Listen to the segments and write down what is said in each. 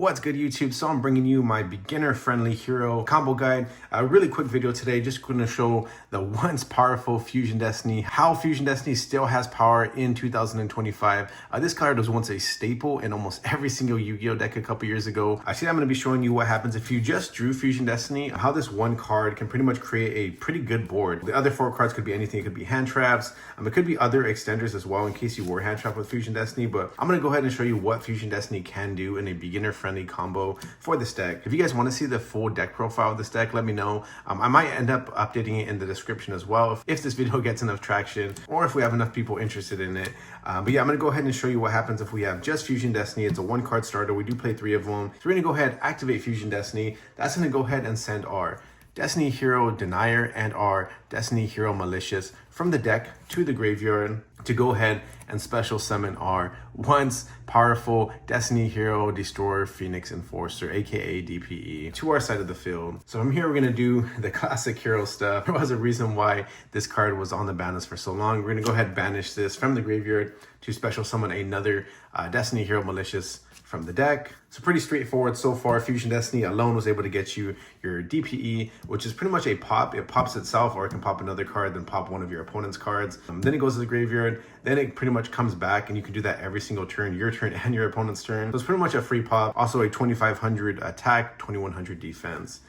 What's good, YouTube? So I'm bringing you my beginner-friendly hero combo guide. A really quick video today, just going to show the once powerful Fusion Destiny, how Fusion Destiny still has power in 2025. This card was once a staple in almost every single Yu-Gi-Oh deck a couple years ago. Today I'm going to be showing you what happens if you just drew Fusion Destiny, how this one card can pretty much create a pretty good board. The other four cards could be anything. It could be hand traps. It could be other extenders as well in case you were hand trapped with Fusion Destiny. But I'm going to go ahead and show you what Fusion Destiny can do in a beginner-friendly combo for this deck. If you guys want to see the full deck profile of this deck, let me know. I might end up updating it in the description as well if this video gets enough traction or if we have enough people interested in it. But yeah, I'm going to go ahead and show you what happens if we have just Fusion Destiny. It's a one card starter. We do play 3 of them. So we're going to go ahead, activate Fusion Destiny. That's going to go ahead and send our Destiny Hero Denier and our Destiny Hero Malicious from the deck to the graveyard to go ahead and special summon our once powerful Destiny Hero Destroyer Phoenix Enforcer, aka DPE, to our side of the field. So from here, we're gonna do the classic hero stuff. There was a reason why this card was on the ban list for so long. We're gonna go ahead and banish this from the graveyard to special summon another Destiny Hero Malicious from the deck. So pretty straightforward so far. Fusion Destiny alone was able to get you your DPE, which is pretty much a pop. It pops itself, or it can pop another card, then pop one of your opponent's cards. Then it goes to the graveyard. Then it pretty much comes back, and you can do that every single turn, your turn and your opponent's turn. So it's pretty much a free pop. Also a 2500 attack, 2100 defense.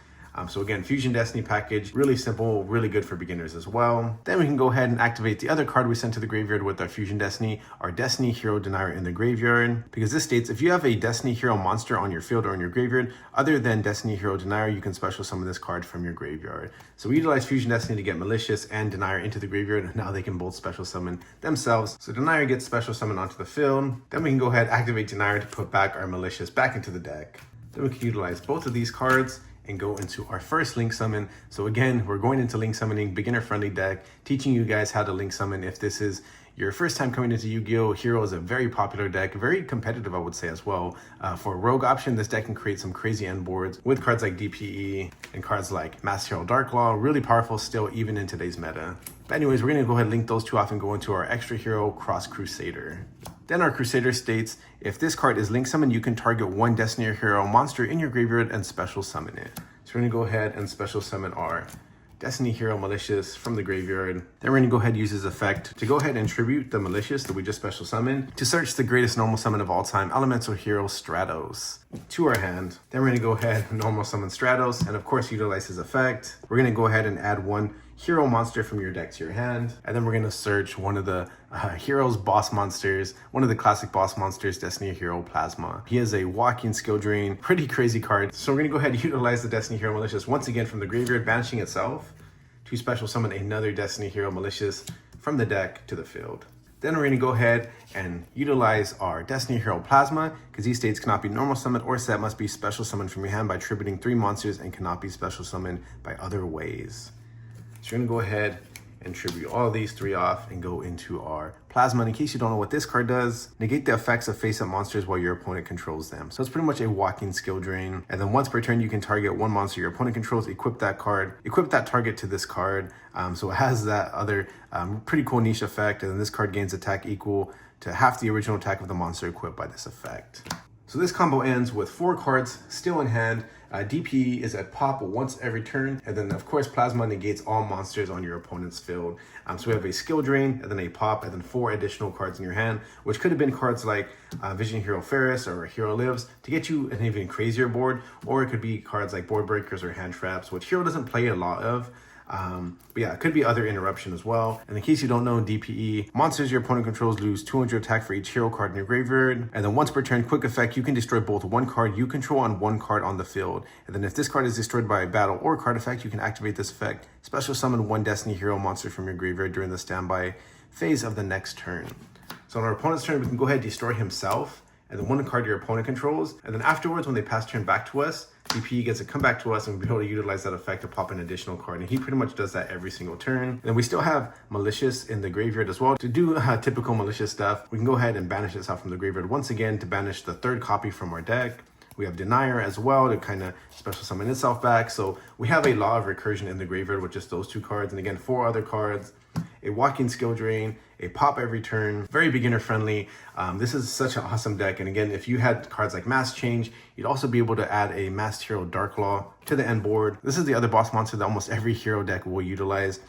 So again, Fusion Destiny package, really simple, really good for beginners as well. Then we can go ahead and activate the other card we sent to the graveyard with our Fusion Destiny, our Destiny Hero Denier in the graveyard. Because this states, if you have a Destiny Hero monster on your field or in your graveyard, other than Destiny Hero Denier, you can special summon this card from your graveyard. So we utilize Fusion Destiny to get Malicious and Denier into the graveyard, and now they can both special summon themselves. So Denier gets special summoned onto the field. Then we can go ahead, activate Denier to put back our Malicious back into the deck. Then we can utilize both of these cards and go into our first link summon. So again, we're going into link summoning, beginner friendly deck, teaching you guys how to link summon. If this is your first time coming into Yu-Gi-Oh, Hero is a very popular deck, very competitive, I would say as well. For a rogue option, this deck can create some crazy end boards with cards like DPE and cards like Master Hero Dark Law, really powerful still even in today's meta. But anyways, we're gonna go ahead and link those two off and go into our extra hero Cross Crusader. Then our Crusader states, if this card is link summoned, you can target one Destiny Hero monster in your graveyard and special summon it. So we're gonna go ahead and special summon our Destiny Hero Malicious from the graveyard. Then we're gonna go ahead and use his effect to go ahead and tribute the Malicious that we just special summoned to search the greatest normal summon of all time, Elemental Hero Stratos, to our hand. Then we're gonna go ahead and normal summon Stratos and of course utilize his effect. We're gonna go ahead and add one hero monster from your deck to your hand. And then we're gonna search one of the hero's boss monsters, one of the classic boss monsters, Destiny Hero Plasma. He is a walking skill drain, pretty crazy card. So we're gonna go ahead and utilize the Destiny Hero Malicious once again from the graveyard, banishing itself to special summon another Destiny Hero Malicious from the deck to the field. Then we're gonna go ahead and utilize our Destiny Hero Plasma, because he states cannot be normal summoned or set, must be special summoned from your hand by tributing 3 monsters and cannot be special summoned by other ways. So we're gonna go ahead and tribute all these 3 off and go into our Plasma. And in case you don't know what this card does, negate the effects of face-up monsters while your opponent controls them. So it's pretty much a walking skill drain. And then once per turn, you can target one monster your opponent controls, equip that card, equip that target to this card. So it has that other pretty cool niche effect. And then this card gains attack equal to half the original attack of the monster equipped by this effect. So this combo ends with 4 cards still in hand. DPE is at pop once every turn, and then of course Plasma negates all monsters on your opponent's field. So we have a skill drain, and then a pop, and then 4 additional cards in your hand, which could have been cards like Vision Hero Ferris or Hero Lives to get you an even crazier board, or it could be cards like Board Breakers or Hand Traps, which Hero doesn't play a lot of. But yeah, it could be other interruption as well. And in case you don't know, DPE, monsters your opponent controls lose 200 attack for each hero card in your graveyard. And then once per turn, quick effect, you can destroy both one card you control and one card on the field. And then if this card is destroyed by a battle or card effect, you can activate this effect, special summon one Destiny Hero monster from your graveyard during the standby phase of the next turn. So on our opponent's turn, we can go ahead and destroy himself, and then one card your opponent controls. And then afterwards, when they pass turn back to us, DPE gets to come back to us and we'll be able to utilize that effect to pop an additional card. And he pretty much does that every single turn. And then we still have Malicious in the graveyard as well. To do typical Malicious stuff, we can go ahead and banish itself from the graveyard once again to banish the 3rd copy from our deck. We have Denier as well to kind of special summon itself back. So we have a lot of recursion in the graveyard with just those 2 cards. And again, 4 other cards. a walking skill drain, a pop every turn, very beginner friendly. This is such an awesome deck. And again, if you had cards like Mass Change, you'd also be able to add a Masked Hero Dark Law to the end board. This is the other boss monster that almost every hero deck will utilize.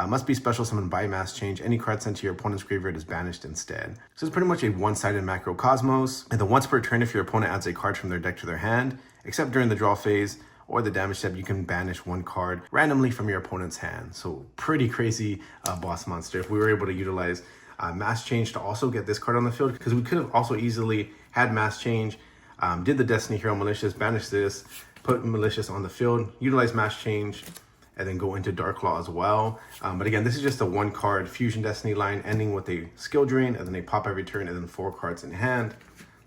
Must be special summoned by Mass Change. Any card sent to your opponent's graveyard is banished instead. So it's pretty much a one-sided macrocosmos. And then once per turn, if your opponent adds a card from their deck to their hand, except during the draw phase or the damage step, you can banish one card randomly from your opponent's hand. So pretty crazy boss monster. If we were able to utilize Mass Change to also get this card on the field, because we could have also easily had Mass Change, did the Destiny Hero Malicious, banish this, put Malicious on the field, utilize Mass Change, and then go into Dark Law as well. But again, this is just a one card Fusion Destiny line ending with a skill drain and then a pop every turn and then 4 cards in hand,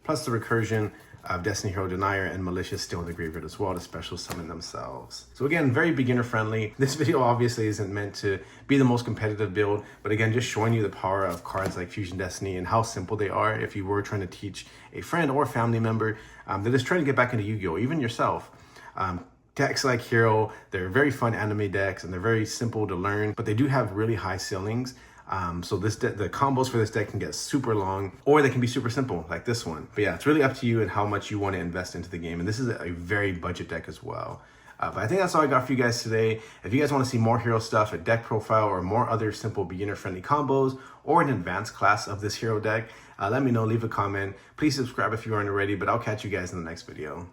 plus the recursion of Destiny Hero Denier and Malicious still in the graveyard as well to special summon themselves. So again, very beginner friendly. This video obviously isn't meant to be the most competitive build, but again, just showing you the power of cards like Fusion Destiny and how simple they are if you were trying to teach a friend or family member that is trying to get back into Yu-Gi-Oh, even yourself. Decks like Hero, they're very fun anime decks and they're very simple to learn, but they do have really high ceilings. So the combos for this deck can get super long, or they can be super simple like this one. But yeah, it's really up to you and how much you want to invest into the game. And this is a very budget deck as well. But I think that's all I got for you guys today. If you guys want to see more hero stuff, a deck profile, or more other simple beginner-friendly combos, or an advanced class of this hero deck, let me know, leave a comment. Please subscribe if you aren't already, but I'll catch you guys in the next video.